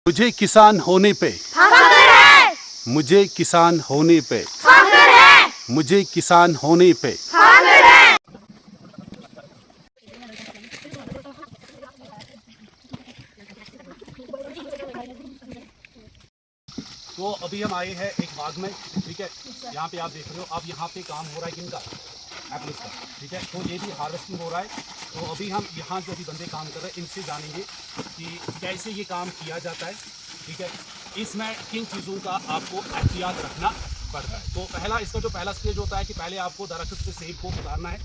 मुझे किसान होने पे फख्र है, मुझे किसान होने पे फख्र है, मुझे किसान होने पे फख्र है। तो अभी हम आए हैं एक बाग में, ठीक है। यहाँ पे आप देख रहे हो, अब यहाँ पे काम हो रहा है किनका, एप्पल्स का, ठीक है। तो ये भी हार्वेस्टिंग हो रहा है। तो अभी हम यहाँ जो अभी बंदे काम कर रहे हैं इनसे जानेंगे कि कैसे ये काम किया जाता है, ठीक है। इसमें किन चीज़ों का आपको एहतियात रखना पड़ता है। तो इसका जो पहला स्टेज होता है कि पहले आपको दरख्त से सेब को उतारना है।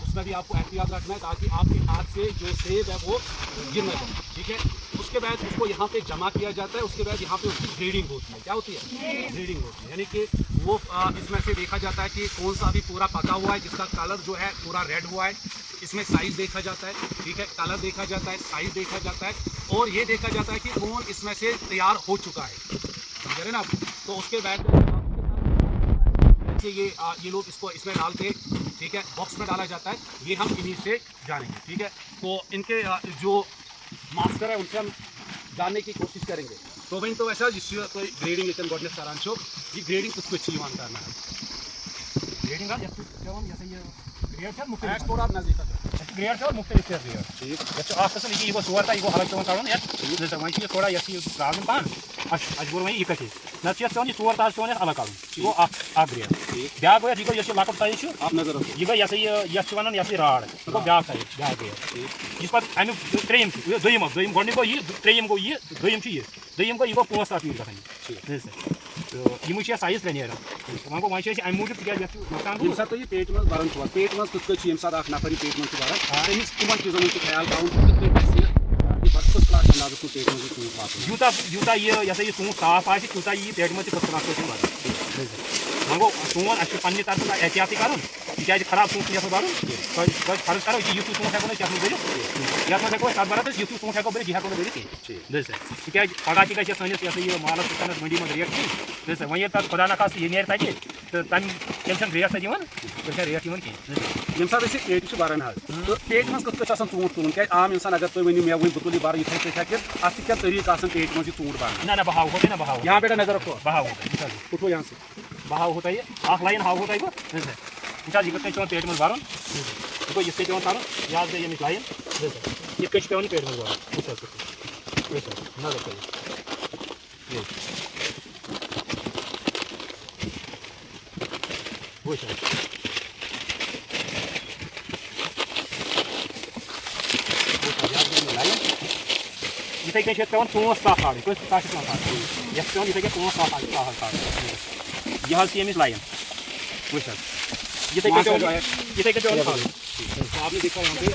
उसमें भी आपको एहतियात रखना है ताकि आपके हाथ से जो सेब है वो गिर न जाए, ठीक है। उसके बाद उसको यहाँ पे जमा किया जाता है। उसके बाद यहाँ पे उसकी ग्रेडिंग होती है। क्या होती है? ग्रेडिंग होती है, यानी कि वो इसमें से देखा जाता है कि कौन सा अभी पूरा पका हुआ है, जिसका कलर जो है पूरा रेड हुआ है। इसमें साइज़ देखा जाता है, ठीक है, कलर देखा जाता है, साइज़ देखा जाता है और ये देखा जाता है कि कौन इसमें से तैयार हो चुका है, समझ रहे ना आप। तो उसके बाद ये लोग इसको इसमें डाल के, ठीक है, बॉक्स में डाला जाता है। ये हम इन्हीं से जानेंगे, ठीक है। तो इनके जो मास्टर है उनसे हम जानने की कोशिश करेंगे। तो वही तो वैसा जिस कोई ग्रेडिंग इतन गॉडनेस करान छो ये ग्रेडिंग कुछ कुछ चीज करना है। ग्रेडिंग का जैसे ये ग्रेड है मुख्य ऐड थोड़ा अपना देखा ग्रेड है मुख्य ग्रेड ठीक ये आप कसम ये सोर था ये हलक पेवन कड़न जैसे वही थोड़ा ये प्रॉब्लम पान बोल वही ये ना ये सोर था अलग कड़न गो ग्रेड ब्या गो ये लकट साइज आप नजर यह गई ये वन ये राड गो ब्या साइज ब्या ग्रेड इस पे अमुक त्रेम दोम गोड गो ये त्रेम गो ये दोम गो यह गो 5 सात यूर गई तो यह साइज पे नीर वो गो वह अमे मूजूब नुकसान तो ये पेट में बरन पेट में कुछ ये नफर पेट में बरन तमिस तिमन चीजन ख्याल यूता यूता ये सूट साफ आ तूता ये पेट में वो गो सोन अ पे तरफ एहतियात कर क्या खराब सूट ये भर फर्ज करो यू सूट हेको क्या भर ये हेको तब भर यू सूट हेको भर यह हेको भर क्या पगह तक सैनिस ये मालस मंडी में रेट कहीं वह तक खुदा ना ये नीर तक तो तम रेट तक रेट ये सात पेट बरन तो पेट मज कत ूट तुलन क्या आम इंसान अगर तुम वो मे वो बह तुल बर इथे क्या अत क्या तरीक पेट मज ूट बरन ना बहाव होते ना बहाव यहाँ बेटा नजर रखो बहाव उठो यहाँ से बहाव होता है अख लाइन हाव होता है यह पे पेट मज भरन गो ये पे कर याद गई ये लाइन ये पे पेट मज भरन नजर करिए इथे पे पे 5 सात साड़ी कस ये पे 5 सात यह लाइन इथे पे आपने देखा यहाँ पे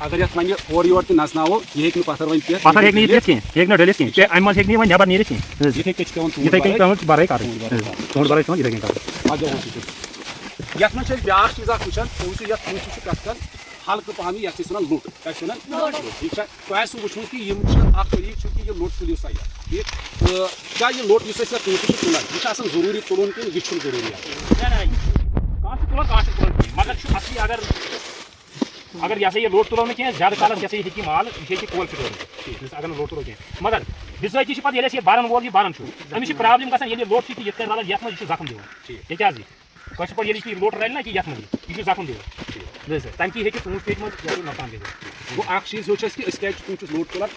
अगर ये वन और योर नसनावो ये पत्थर वन पत्थर हेक नीर डलित कहीं अमे मज हे नबर नीर कहीं इथे पे बराई कर बराई पे इथे ये ब्या चीज़ वुचान कथन हल्क पहन ये लुट क्या ठीक है। तो वो कि तरीक कि यह लुट तुलो सा ठीक तो क्या यह लुट तुलान यह जरूरी तुलन कि यह जरूरी मगर असली अगर ये लोट तुलो ना क्या ज्यादा काल हे माल यह कोल स्टोर अगर लोट तुलो क्या मगर बिजाती पे बरन वोल यह बरन अमिस प्रॉब्लम गई लोट ये रल ये जख्म दिवान क्या कश पे लोट रल ना कि ये जख्म दिवान तम कि ूट पेट मज नुकसान दे गो चीज़ वो क्या लोट तुलान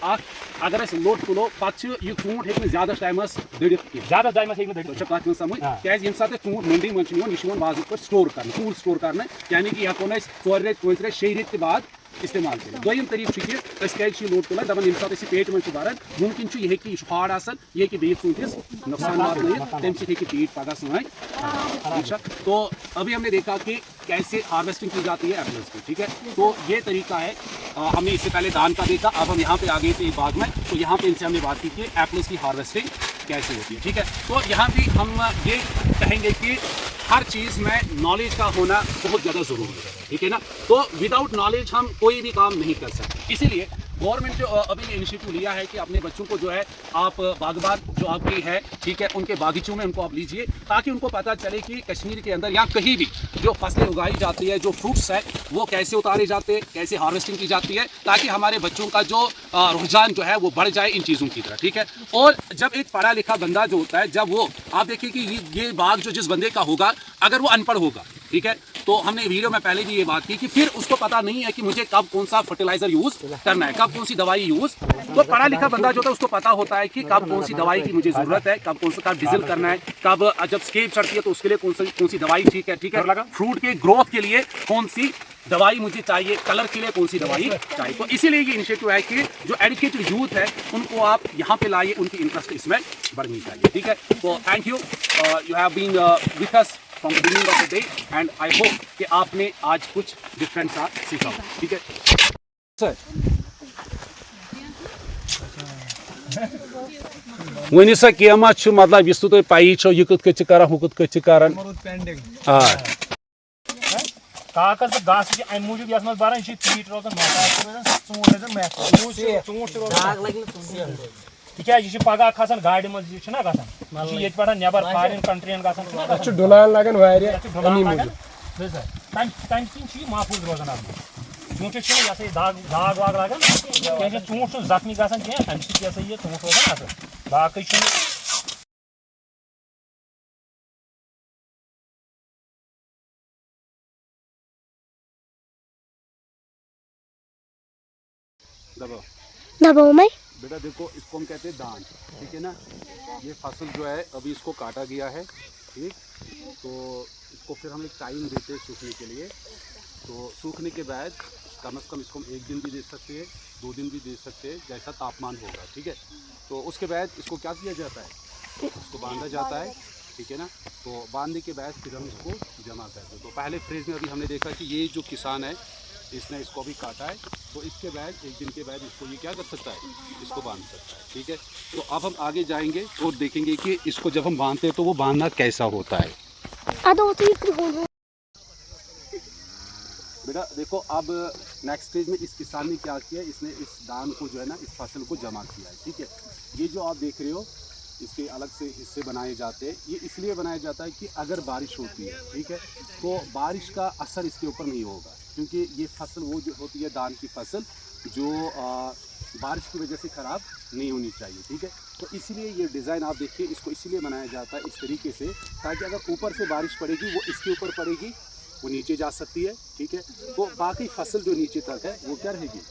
अगर लोट तुलो पे यह ूट हे ज्यादा टाइम दड़ित ज्यादा टाइम हे दड़ित कत समझ क्या ये ूट मंडी मज यह वाजु पे स्टोर कर कूल स्टोर कर यानी कि हेको 4 रेत 5 रेत 6 रेत बाद इस्तेमाल कर दोम तरीक क्या लोट तुलान दपान ये सात पेट मज बरन मुमकिन यह हार्ड यह बे ूटस नुकसान वात तम पीट पगह सन तो अभी हमने देखा कि कैसे हार्वेस्टिंग की जाती है एप्पल्स की, ठीक है। तो ये तरीका है हमने इससे पहले धान का देखा, अब हम यहाँ पे आ गए थे एक बाग में। तो यहाँ पे इनसे हमने बात की कि एप्पल्स की हार्वेस्टिंग कैसे होती है, ठीक है। तो यहाँ भी हम ये कहेंगे कि हर चीज़ में नॉलेज का होना बहुत ज़्यादा ज़रूरी है, ठीक है ना। तो विदाउट नॉलेज हम कोई भी काम नहीं कर सकते। इसीलिए गवर्नमेंट अभी इनिशिएटिव लिया है कि अपने बच्चों को जो है आप बागबान जो आपकी है, ठीक है, उनके बागीचों में उनको आप लीजिए, ताकि उनको पता चले कि कश्मीर के अंदर या कहीं भी जो फसलें उगाई जाती है, जो फ्रूट्स है, वो कैसे उतारे जाते हैं, कैसे हार्वेस्टिंग की जाती है, ताकि हमारे बच्चों का जो रुझान जो है वो बढ़ जाए इन चीज़ों की तरह, ठीक है। और जब एक पढ़ा लिखा बंदा जो होता है, जब वो आप देखिए कि ये बाग जो जिस बंदे का होगा, अगर वो अनपढ़ होगा, ठीक है, तो हमने वीडियो में पहले भी ये बात की कि फिर उसको पता नहीं है कि मुझे कब कौन सा फर्टिलाइजर यूज करना है, कब कौन सी दवाई यूज। तो पढ़ा लिखा बंदा जो होता है उसको पता होता है कि कब कौन सी दवाई की मुझे जरूरत है, कब कौन सा डीजल करना है, कब जब स्केप चढ़ती है तो उसके लिए कौन सी दवाई ठीक है, ठीक है, फ्रूट के ग्रोथ के लिए कौन सी दवाई मुझे चाहिए, कलर के लिए कौन सी दवाई चाहिए। तो इसीलिए ये इनिशिएटिव है कि जो एजुकेटेड यूथ है उनको आप यहाँ पे लाइए, उनकी इंटरेस्ट इसमें बढ़नी चाहिए, ठीक है। तो thank you, you have been with us from the beginning of the day and I hope कि आपने आज कुछ डिफरेंट सा सीखा, ठीक है सर। वन सा केमा मतलब इस तुम पाई छो यह कत कर हु कत कर काकस तो घास अम मूजूब ये बरान तीट रोजान तिक पगह खसान गाड़ी मज ये पे नबर फॉरेन कंट्रियन तम महफूज रोजान चूंटिस ये दाग वाग लगान क्या चूंट जख्मी गसान कह अम सह चूंट रोजान असल बाकी दबाओ मैं बेटा देखो, इसको हम कहते हैं धान, ठीक है ना। ये फसल जो है अभी इसको काटा गया है, ठीक, तो इसको फिर हम एक टाइम देते हैं सूखने के लिए। तो सूखने के बाद कम से कम इसको हम 1 दिन भी दे सकते हैं, 2 दिन भी दे सकते हैं, जैसा तापमान होगा, ठीक है। तो उसके बाद इसको क्या किया जाता है, इसको बांधा जाता है, ठीक है ना। तो बांधने के बाद फिर हम इसको जमा करते हैं। तो पहले फ्रेज में अभी हमने देखा कि ये जो किसान है इसने इसको भी काटा है, तो इसके बाद 1 दिन के बाद इसको ये क्या कर सकता है, इसको बांध सकता है, ठीक है। तो अब हम आगे जाएंगे और देखेंगे कि इसको जब हम बांधते हैं तो वो बांधना कैसा होता है। बेटा देखो, अब नेक्स्ट स्टेज में इस किसान ने क्या किया, इसने इस धान को जो है ना, इस फसल को जमा किया है, ठीक है। ये जो आप देख रहे हो इसके अलग से हिस्से बनाए जाते हैं। ये इसलिए बनाया जाता है कि अगर बारिश होती है, ठीक है, तो बारिश का असर इसके ऊपर नहीं होगा, क्योंकि ये फसल वो जो होती है धान की फसल जो बारिश की वजह से ख़राब नहीं होनी चाहिए, ठीक है। तो इसीलिए ये डिज़ाइन आप देखिए, इसको इसीलिए बनाया जाता है इस तरीके से, ताकि अगर ऊपर से बारिश पड़ेगी वो इसके ऊपर पड़ेगी, वो नीचे जा सकती है, ठीक है। तो बाकी फसल जो नीचे तक है वो क्या रहेगी,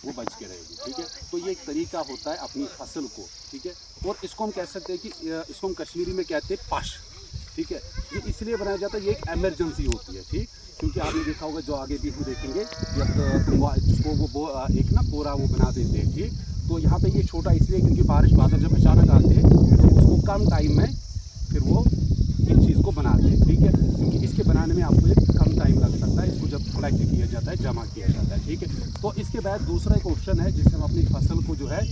वो बच के रहेगी, ठीक है। तो ये एक तरीका होता है अपनी फसल को, ठीक है। और इसको हम कह सकते हैं कि इसको हम कश्मीरी में कहते हैं पश, ठीक है। ये इसलिए बनाया जाता है, ये एक एमरजेंसी होती है, ठीक, क्योंकि आपने देखा होगा जो आगे भी हम देखेंगे जिसको वो एक ना पूरा वो बना देते हैं, ठीक। तो यहाँ पे ये छोटा इसलिए क्योंकि बारिश बादल जब अचानक आते हैं तो उसको कम टाइम में फिर वो इस चीज़ को बनाते हैं, ठीक है। क्योंकि इसके बनाने में आपको एक कम टाइम लग सकता है, इसको जब कलेक्ट किया जाता है, जमा किया जाता है, ठीक है। तो इसके बाद दूसरा एक ऑप्शन है जिससे हम अपनी फसल को जो है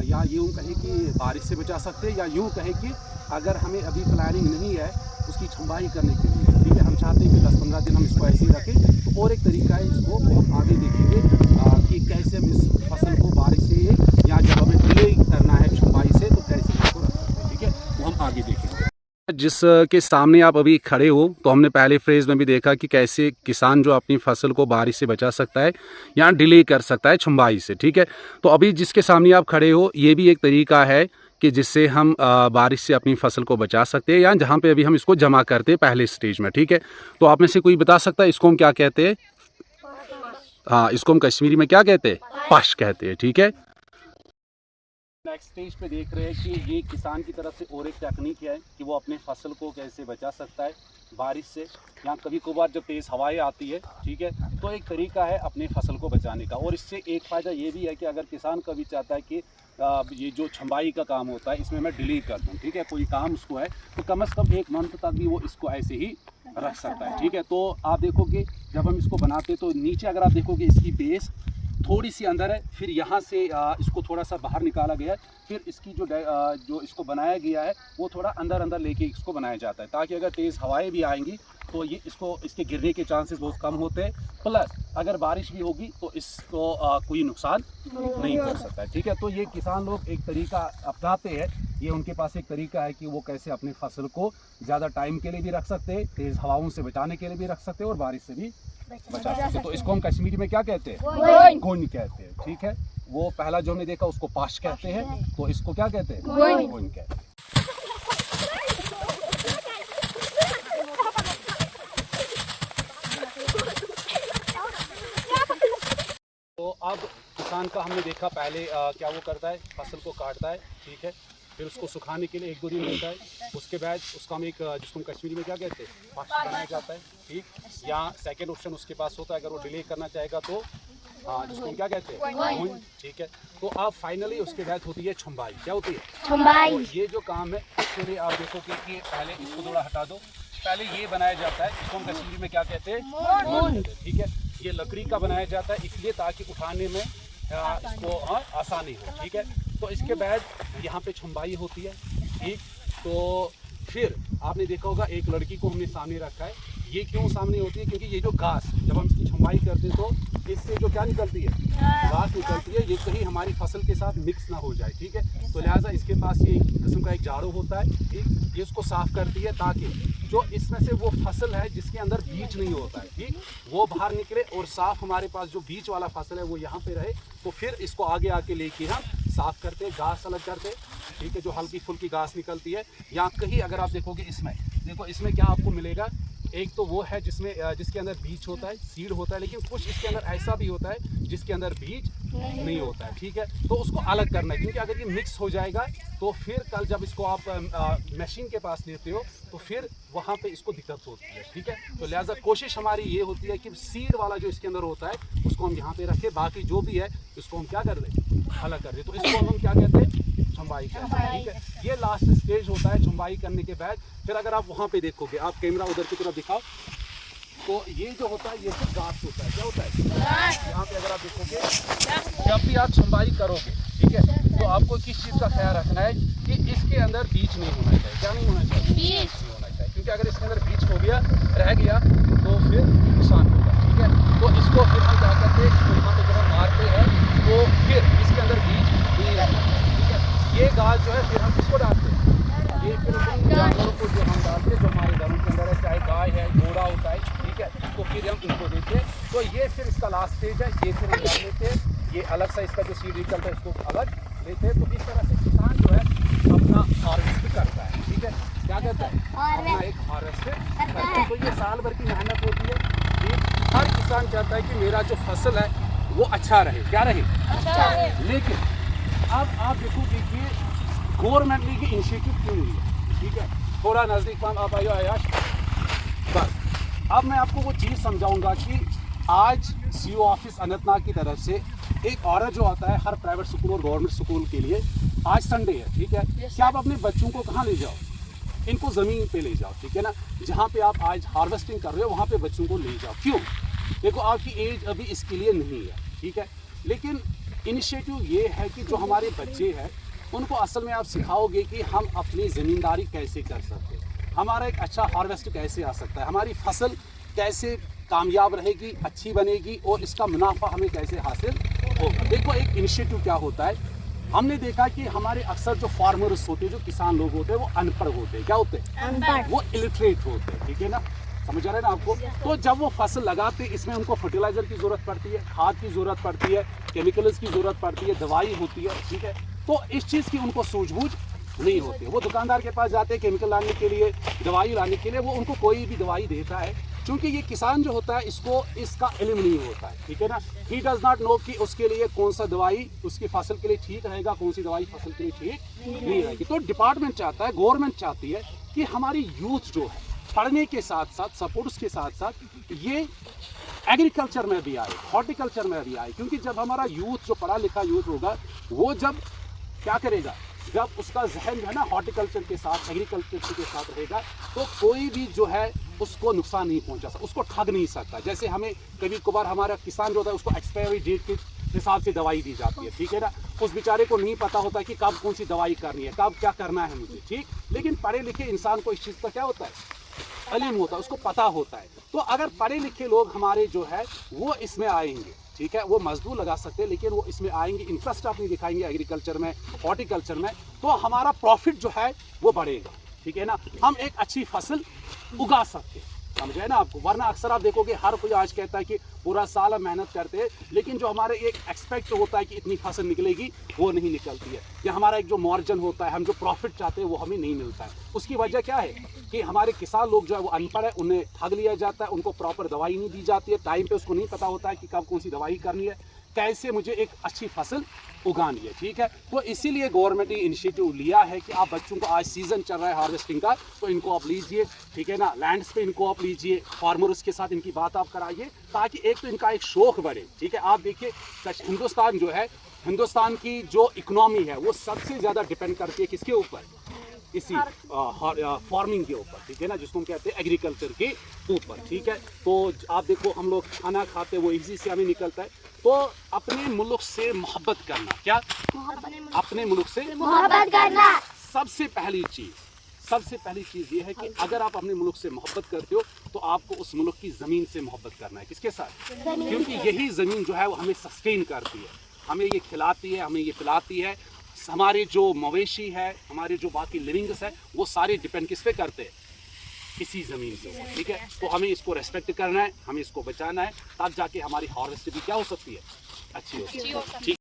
या यूँ कहें कि बारिश से बचा सकते हैं, या यूँ कहें कि अगर हमें अभी प्लानिंग नहीं है उसकी छंबाई करने के लिए, ठीक है, हम चाहते हैं कि 10-15 दिन हम इसको ऐसे ही रखें, तो और एक तरीका है इसको वो हम आगे देखेंगे कि कैसे हम इस फसल को बारिश से या जब हमें डिले करना है छंबाई से तो कैसे इसको रख सकते हैं, ठीक है, वो हम आगे देखेंगे। जिसके सामने आप अभी खड़े हो, तो हमने पहले फ्रेज में भी देखा कि कैसे किसान जो अपनी फसल को बारिश से बचा सकता है या डिले कर सकता है छंबाई से, ठीक है। तो अभी जिसके सामने आप खड़े हो, ये भी एक तरीका है कि जिससे हम बारिश से अपनी फसल को बचा सकते हैं, या जहाँ पे अभी हम इसको जमा करते हैं पहले स्टेज में, ठीक है। तो आप में से कोई बता सकता है इसको हम क्या कहते हैं? हाँ, इसको हम कश्मीरी में क्या कहते हैं? पश कहते हैं, ठीक है। नेक्स्ट स्टेज पे देख रहे हैं कि ये किसान की तरफ से और एक टेक्निक है कि वो अपने फसल को कैसे बचा सकता है बारिश से, या कभी कभार जब तेज़ हवाएं आती है, ठीक है। तो एक तरीका है अपनी फसल को बचाने का। और इससे एक फ़ायदा ये भी है कि अगर किसान कभी चाहता है कि ये जो छंबाई का काम होता है इसमें मैं डिले कर दूँ, ठीक है, कोई काम उसको है, तो कम से कम 1 मंथ तक भी वो इसको ऐसे ही रख सकता है, ठीक है। तो आप देखोगे जब हम इसको बनाते तो नीचे अगर आप देखोगे इसकी बेस थोड़ी सी अंदर है, फिर यहाँ से इसको थोड़ा सा बाहर निकाला गया है, फिर इसकी जो इसको बनाया गया है वो थोड़ा अंदर अंदर लेके इसको बनाया जाता है, ताकि अगर तेज़ हवाएं भी आएंगी तो ये इसके गिरने के चांसेस बहुत कम होते हैं। प्लस अगर बारिश भी होगी तो इसको कोई नुकसान नहीं कर सकता है। ठीक है, तो ये किसान लोग एक तरीका अपनाते हैं, ये उनके पास एक तरीका है कि वो कैसे अपने फसल को ज़्यादा टाइम के लिए भी रख सकते हैं, तेज़ हवाओं से बचाने के लिए भी रख सकते हैं और बारिश से भी बचा सकते हैं। तो इसको हम कश्मीरी में क्या कहते हैं? गोंज कहते हैं। ठीक है, वो पहला जो हमने देखा उसको पाश कहते हैं, तो इसको क्या कहते हैं? गोंज कहते हैं। तो अब किसान का हमने देखा पहले क्या वो करता है, फसल को काटता है, ठीक है, फिर उसको सुखाने के लिए 1-2 दिन लगता है, उसके बाद उसका हम एक जिसको हम कश्मीरी में क्या कहते हैं, पाश बनाया जाता है। ठीक, या सेकंड ऑप्शन उसके पास होता है, अगर वो डिले करना चाहेगा तो जिसको हम क्या कहते हैं, ठीक है। तो अब फाइनली उसके बाद होती है छुम्बाई। क्या होती है? छुम्बाई। तो ये जो काम है इसके लिए आप देखोगे कि पहले इसको थोड़ा हटा दो, पहले ये बनाया जाता है, इसको हम कश्मीरी में क्या कहते हैं? ठीक है, ये लकड़ी का बनाया जाता है इसलिए ताकि उठाने में इसको आसानी हो। ठीक है, तो इसके बाद यहाँ पे छुम्बाई होती है। ठीक, तो फिर आपने देखा होगा एक लड़की को हमने सामने रखा है। ये क्यों सामने होती है? क्योंकि ये जो घास जब हम इसकी छुम्बाई करते हैं तो इससे जो क्या निकलती है, घास निकलती है, ये कहीं हमारी फसल के साथ मिक्स ना हो जाए। ठीक है, तो लिहाजा इसके पास ये एक किस्म का एक झाड़ू होता है। ठीक, ये उसको साफ करती है ताकि जो इसमें से वो फसल है जिसके अंदर बीज नहीं होता है, ठीक, वो बाहर निकले और साफ हमारे पास जो बीज वाला फसल है वो यहाँ पे रहे। तो फिर इसको आगे आके लेके हम साफ करते, घास अलग करते। ठीक है, जो हल्की फुल्की घास निकलती है, या कहीं अगर आप देखोगे इसमें, देखो इसमें क्या आपको मिलेगा, एक तो वो है जिसके अंदर बीज होता है, सीड होता है, लेकिन कुछ इसके अंदर ऐसा भी होता है जिसके अंदर बीज नहीं होता है। ठीक है, तो उसको अलग करना है, क्योंकि अगर ये मिक्स हो जाएगा तो फिर कल जब इसको आप मशीन के पास लेते हो तो फिर वहाँ पे इसको दिक्कत होती है। ठीक है, तो लिहाजा कोशिश हमारी ये होती है कि सीड वाला जो इसके अंदर होता है उसको हम यहाँ पे रखें, बाकी जो भी है उसको हम क्या कर दें, अलग कर दें। तो इसको हम क्या कहते हैं? छुम्बाई कहते हैं। ठीक है, ये लास्ट स्टेज होता है। छुम्बाई करने के बाद फिर अगर आप वहाँ पे देखोगे, आप कैमरा उधर की तरफ दिखाओ, तो ये जो होता है ये सिर्फ घास होता है। क्या होता है? यहाँ पे अगर आप देखोगे, जब भी आप छुम्बाई करोगे, ठीक है, तो आपको किस चीज़ का ख्याल रखना है कि इसके अंदर बीज नहीं होना चाहिए। क्या नहीं होना चाहिए? बीज नहीं होना चाहिए, क्योंकि अगर इसके अंदर बीज हो गया, रह गया, तो फिर नुकसान होगा। ठीक है, तो इसको फिर हम क्या करते हैं, इसको यहाँ पे जब हम मारते हैं तो फिर इसके अंदर बीज नहीं रहता। ठीक है, ये घास जो है फिर हम किसको डालते हैं? ये फिर उन जानवरों को जो हम डालते हैं, जो हमारे घरों के अंदर है, चाहे गाय है, घोड़ा होता है, ठीक है, तो फिर हम इनको देते हैं। तो ये फिर इसका लास्ट स्टेज है, ये फिर हम डाल लेते हैं, ये अलग सा इसका जो सीड निकलता है उसको अलग लेते हैं। तो इस तरह से किसान जो है अपना हार्वेस्ट करता है। ठीक है, क्या कहता है? अपना एक हार्वेस्ट करता है। तो ये साल भर की मेहनत होती है। ठीक, हर किसान चाहता है कि मेरा जो फसल है वो अच्छा रहे। क्या रहे? अच्छा रहे। लेकिन अब आप देखोगे कि गवर्नमेंट ने की इनिशिएटिव क्यों हुई है? ठीक है, थोड़ा नज़दीक आप आइए आयाश। बस अब मैं आपको वो चीज़ समझाऊंगा कि आज सीओ ऑफिस अनंतनाग की तरफ से एक ऑर्डर जो आता है हर प्राइवेट स्कूल और गवर्नमेंट स्कूल के लिए। आज संडे है, ठीक है, कि आप अपने बच्चों को कहाँ ले जाओ, इनको ज़मीन पे ले जाओ। ठीक है ना, जहाँ पे आप आज हार्वेस्टिंग कर रहे हो वहाँ पे बच्चों को ले जाओ। क्यों? देखो आपकी एज अभी इसके लिए नहीं है। ठीक है, लेकिन इनिशिएटिव ये है कि जो हमारे बच्चे हैं उनको असल में आप सिखाओगे कि हम अपनी ज़मींदारी कैसे कर सकते हैं, हमारा एक अच्छा हार्वेस्ट कैसे आ सकता है, हमारी फसल कैसे कामयाब रहेगी, अच्छी बनेगी और इसका मुनाफा हमें कैसे हासिल होगा। देखो एक इनिशिएटिव क्या होता है, हमने देखा कि हमारे अक्सर जो फार्मर्स होते हैं, जो किसान लोग होते हैं, वो अनपढ़ होते हैं। क्या होते हैं? वो इलिटरेट होते हैं। ठीक है ना, समझ आ रहे हैं ना आपको? तो जब वो फसल लगाते हैं, इसमें उनको फर्टिलाइजर की ज़रूरत पड़ती है, खाद की ज़रूरत पड़ती है, केमिकल्स की ज़रूरत पड़ती है, दवाई होती है। ठीक है, तो इस चीज़ की उनको सूझबूझ नहीं होती। वो दुकानदार के पास जाते हैं केमिकल लाने के लिए, दवाई लाने के लिए, वो उनको कोई भी दवाई देता है, क्योंकि ये किसान जो होता है इसको इसका इल्म नहीं होता है। ठीक है ना, ही डज नॉट नो कि उसके लिए कौन सा दवाई उसकी फसल के लिए ठीक रहेगा, कौन सी दवाई फसल के लिए ठीक नहीं रहेगी। तो डिपार्टमेंट चाहता है, गवर्नमेंट चाहती है कि हमारी यूथ जो है पढ़ने के साथ साथ, सपोर्ट्स के साथ साथ ये एग्रीकल्चर में भी आए, हॉर्टिकल्चर में भी आए। क्योंकि जब हमारा यूथ जो पढ़ा लिखा यूथ होगा, वो जब क्या करेगा, जब उसका जहन जो है ना हॉर्टिकल्चर के साथ, एग्रीकल्चर के साथ रहेगा, तो कोई भी जो है उसको नुकसान नहीं पहुंचा सकता, उसको ठग नहीं सकता। जैसे हमें कभी कभार हमारा किसान जो होता है उसको एक्सपायरी डेट की हिसाब से दवाई दी जाती है, ठीक है ना। उस बेचारे को नहीं पता होता कि कब कौन सी दवाई करनी है, कब क्या करना है मुझे, ठीक। लेकिन पढ़े लिखे इंसान को इस चीज़ का क्या होता है, अलीम होता है, उसको पता होता है। तो अगर पढ़े लिखे लोग हमारे जो है वो इसमें आएंगे, ठीक है, वो मजदूर लगा सकते हैं लेकिन वो इसमें आएंगे, इंटरेस्ट अपनी दिखाएंगे एग्रीकल्चर में, हॉर्टिकल्चर में, तो हमारा प्रॉफिट जो है वो बढ़ेगा, ठीक है ना। हम एक अच्छी फसल उगा सकते हैं, समझे ना आपको। वरना अक्सर आप देखोगे हर कोई आज कहता है कि पूरा साल हम मेहनत करते हैं, लेकिन जो हमारे एक एक्सपेक्ट होता है कि इतनी फसल निकलेगी वो नहीं निकलती है, या हमारा एक जो मार्जिन होता है, हम जो प्रॉफिट चाहते हैं वो हमें नहीं मिलता है। उसकी वजह क्या है कि हमारे किसान लोग जो है वो अनपढ़ है, उन्हें ठग लिया जाता है, उनको प्रॉपर दवाई नहीं दी जाती है टाइम पे, उसको नहीं पता होता है कि कब कौन सी दवाई करनी है, कैसे मुझे एक अच्छी फसल उगानी है, ठीक है। तो इसीलिए गवर्नमेंट ने इनिशिएटिव लिया है कि आप बच्चों को, आज सीजन चल रहा है हार्वेस्टिंग का, तो इनको आप लीजिए, ठीक है ना, लैंड्स पे इनको आप लीजिए, फार्मर्स के साथ इनकी बात आप कराइए, ताकि एक तो इनका एक शौक बढ़े, ठीक है। आप देखिए हिंदुस्तान जो है, हिंदुस्तान की जो इकोनॉमी है वो सबसे ज़्यादा डिपेंड करती है किसके ऊपर, इसी फार्मिंग के ऊपर, ठीक है ना, जिसको हम कहते हैं एग्रीकल्चर के ऊपर, ठीक है। तो आप देखो हम लोग खाना खाते हैं वो इसी से हमें निकलता है। तो अपने मुल्क से मोहब्बत करना, क्या अपने मुल्क से मोहब्बत करना। सबसे पहली चीज़ ये है कि अगर आप अपने मुल्क से मोहब्बत करते हो तो आपको उस मुल्क की ज़मीन से मोहब्बत करना है। किसके साथ? क्योंकि यही ज़मीन जो है वो हमें सस्टेन करती है, हमें ये खिलाती है, हमें ये पिलाती है। हमारे जो मवेशी है, हमारे जो बाकी लिविंग्स है, वो सारे डिपेंड किस पे करते हैं, इसी ज़मीन से, ठीक है। तो हमें इसको रेस्पेक्ट करना है, हमें इसको बचाना है, तब जाके हमारी हार्वेस्ट भी क्या हो सकती है, अच्छी हो सकती है, ठीक।